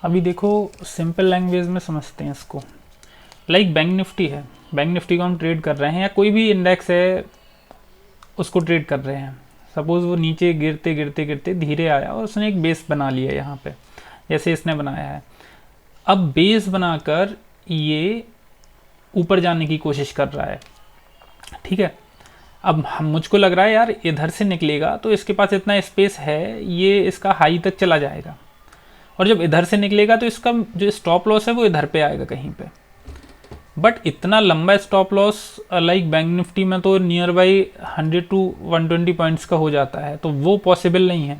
अभी देखो simple language में समझते हैं इसको। लाइक बैंक निफ्टी है, बैंक निफ्टी को हम ट्रेड कर रहे हैं या कोई भी इंडेक्स है उसको ट्रेड कर रहे हैं। सपोज़ वो नीचे गिरते गिरते गिरते धीरे आया और उसने एक बेस बना लिया यहाँ पे, जैसे इसने बनाया है। अब बेस बनाकर ये ऊपर जाने की कोशिश कर रहा है, ठीक है। अब हम मुझको लग रहा है यार इधर से निकलेगा तो इसके पास इतना स्पेस है, ये इसका हाई तक चला जाएगा, और जब इधर से निकलेगा तो इसका जो स्टॉप लॉस है वो इधर पे आएगा कहीं पे। बट इतना लंबा stop loss like bank Nifty में तो नियर बाई 100 to 120 पॉइंट्स का हो जाता है, तो वो पॉसिबल नहीं है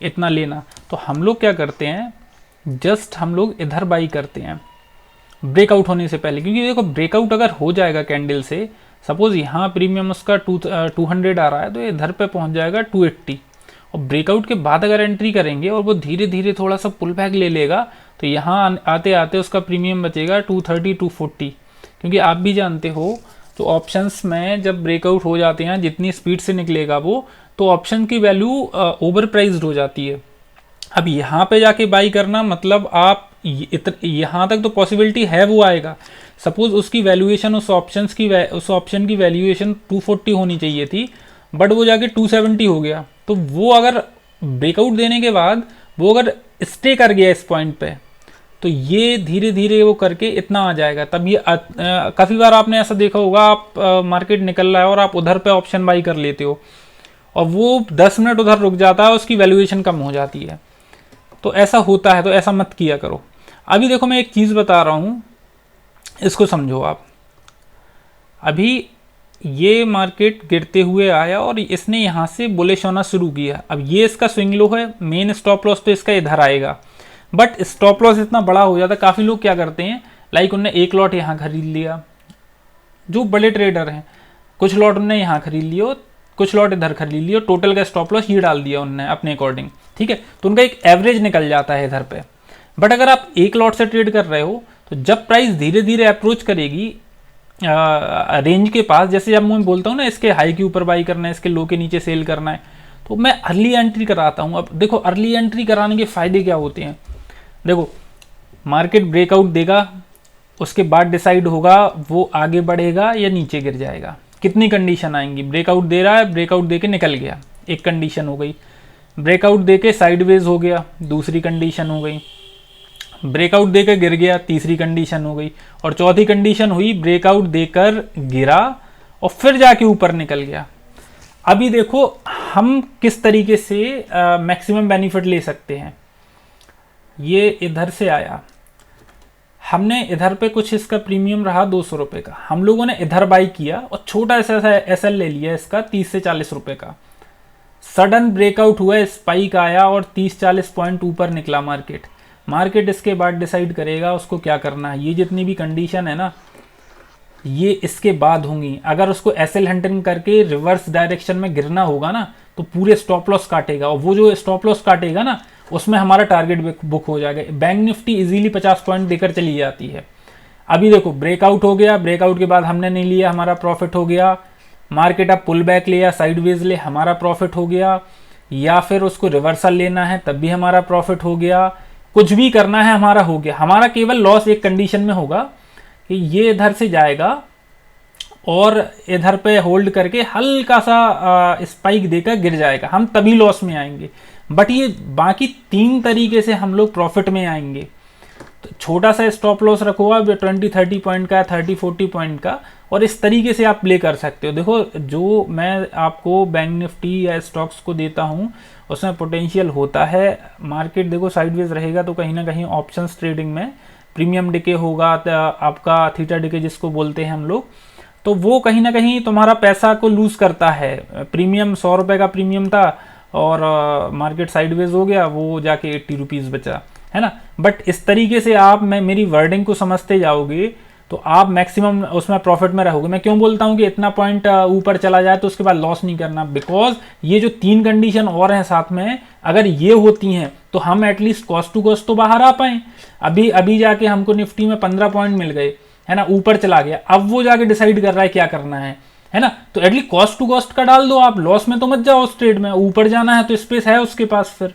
इतना लेना। तो हम लोग क्या करते हैं, जस्ट हम लोग इधर बाई करते हैं ब्रेकआउट होने से पहले, क्योंकि देखो ब्रेकआउट अगर हो जाएगा कैंडल से, सपोज यहाँ प्रीमियम उसका 200 आ रहा है तो इधर पे पहुँच जाएगा 280, और ब्रेकआउट के बाद अगर एंट्री करेंगे और वो धीरे धीरे थोड़ा सा पुल बैक ले लेगा तो यहाँ आते आते उसका प्रीमियम बचेगा 230 240। क्योंकि आप भी जानते हो तो ऑप्शंस में जब ब्रेकआउट हो जाते हैं जितनी स्पीड से निकलेगा वो, तो ऑप्शन की वैल्यू ओवर प्राइज्ड हो जाती है। अब यहाँ पे जाके बाई करना मतलब आप यहाँ तक तो पॉसिबिलिटी है वो आएगा। सपोज उसकी वैल्यूएशन उस ऑप्शन की वैल्यूएशन 240 होनी चाहिए थी, बट वो जाके 270 हो गया, तो वो अगर ब्रेकआउट देने के बाद वो अगर स्टे कर गया इस पॉइंट पे, तो ये धीरे धीरे वो करके इतना आ जाएगा। तब ये काफ़ी बार आपने ऐसा देखा होगा, आप मार्केट निकल रहा है और आप उधर पे ऑप्शन बाई कर लेते हो और वो 10 मिनट उधर रुक जाता है, उसकी वैल्यूएशन कम हो जाती है। तो ऐसा होता है, तो ऐसा मत किया करो। अभी देखो मैं एक चीज़ बता रहा हूँ, इसको समझो आप। अभी ये मार्केट गिरते हुए आया और इसने यहाँ से बुलिश होना शुरू किया। अब ये इसका स्विंग लो है, मेन स्टॉप लॉस तो इसका इधर आएगा, बट स्टॉप लॉस इतना बड़ा हो जाता है। काफ़ी लोग क्या करते हैं, लाइक उनने एक लॉट यहाँ खरीद लिया, जो बड़े ट्रेडर हैं, कुछ लॉट उनने यहाँ खरीद लिया, कुछ लॉट इधर खरीद लिया, टोटल का स्टॉप लॉस ये डाल दिया उनने अपने अकॉर्डिंग, ठीक है। तो उनका एक एवरेज निकल जाता है इधर पे। बट अगर आप एक लॉट से ट्रेड कर रहे हो तो जब प्राइस धीरे धीरे अप्रोच करेगी रेंज के पास, जैसे जब मैं बोलता हूँ ना इसके हाई के ऊपर बाई करना है, इसके लो के नीचे सेल करना है, तो मैं अर्ली एंट्री कराता हूँ। अब देखो अर्ली एंट्री कराने के फायदे क्या होते हैं। देखो मार्केट ब्रेकआउट देगा, उसके बाद डिसाइड होगा वो आगे बढ़ेगा या नीचे गिर जाएगा। कितनी कंडीशन आएंगी, ब्रेकआउट दे रहा है, ब्रेकआउट दे के निकल गया, एक कंडीशन हो गई। ब्रेकआउट दे के साइडवेज हो गया, दूसरी कंडीशन हो गई। ब्रेकआउट देकर गिर गया, तीसरी कंडीशन हो गई। और चौथी कंडीशन हुई ब्रेकआउट देकर गिरा और फिर जाके ऊपर निकल गया। अभी देखो हम किस तरीके से मैक्सिमम बेनिफिट ले सकते हैं। ये इधर से आया, हमने इधर पे कुछ इसका प्रीमियम रहा 200 रुपये का, हम लोगों ने इधर बाई किया और छोटा ऐसा एसएल ले लिया इसका 30 से 40 रुपये का। सडन ब्रेकआउट हुआ, स्पाइक आया और 30-40 पॉइंट ऊपर निकला मार्केट इसके बाद डिसाइड करेगा उसको क्या करना है। ये जितनी भी कंडीशन है ना, ये इसके बाद होंगी। अगर उसको एसएल हंटिंग करके रिवर्स डायरेक्शन में गिरना होगा ना, तो पूरे स्टॉप लॉस काटेगा, और वो जो स्टॉप लॉस काटेगा ना उसमें हमारा टारगेट बुक हो जाएगा। बैंक निफ्टी इजीली 50 पॉइंट देकर चली जाती है। अभी देखो ब्रेकआउट हो गया, ब्रेकआउट के बाद हमने नहीं लिया, हमारा प्रॉफिट हो गया। मार्केट अब पुल बैक ले या साइडवेज ले, हमारा प्रॉफिट हो गया। या फिर उसको रिवर्सल लेना है तब भी हमारा प्रॉफिट हो गया। कुछ भी करना है हमारा हो गया। हमारा केवल लॉस एक कंडीशन में होगा कि ये इधर से जाएगा और इधर पे होल्ड करके हल्का सा स्पाइक देकर गिर जाएगा, हम तभी लॉस में आएंगे। बट ये बाकी 3 तरीके से हम लोग प्रॉफिट में आएंगे। तो छोटा सा स्टॉप लॉस रखो आप 20-30 पॉइंट का, 30-40 पॉइंट का, और इस तरीके से आप प्ले कर सकते हो। देखो जो मैं आपको बैंक निफ्टी या स्टॉक्स को देता हूँ उसमें पोटेंशियल होता है। मार्केट देखो साइडवेज रहेगा तो कहीं ना कहीं ऑप्शंस ट्रेडिंग में प्रीमियम डिके होगा, आपका थीटा डिके जिसको बोलते हैं हम लोग, तो वो कहीं ना कहीं तुम्हारा पैसा को लूज करता है। प्रीमियम 100 रुपये का प्रीमियम था और मार्केट साइडवेज हो गया, वो जाके 80 रुपीज़ बचा, है ना। बट इस तरीके से आप मेरी वर्डिंग को समझते जाओगे तो आप मैक्सिमम उसमें प्रॉफिट में रहोगे। मैं क्यों बोलता हूँ कि इतना पॉइंट ऊपर चला जाए तो उसके बाद लॉस नहीं करना, बिकॉज ये जो 3 कंडीशन और हैं साथ में, अगर ये होती हैं तो हम एटलीस्ट कॉस्ट टू कॉस्ट तो बाहर आ पाए। अभी जाके हमको निफ्टी में 15 पॉइंट मिल गए, है ना, ऊपर चला गया। अब वो जाके डिसाइड कर रहा है क्या करना है ना। तो एटलीस्ट कॉस्ट टू कॉस्ट का डाल दो, आप लॉस में तो मत जाओ उस ट्रेड में। ऊपर जाना है तो स्पेस है उसके पास फिर।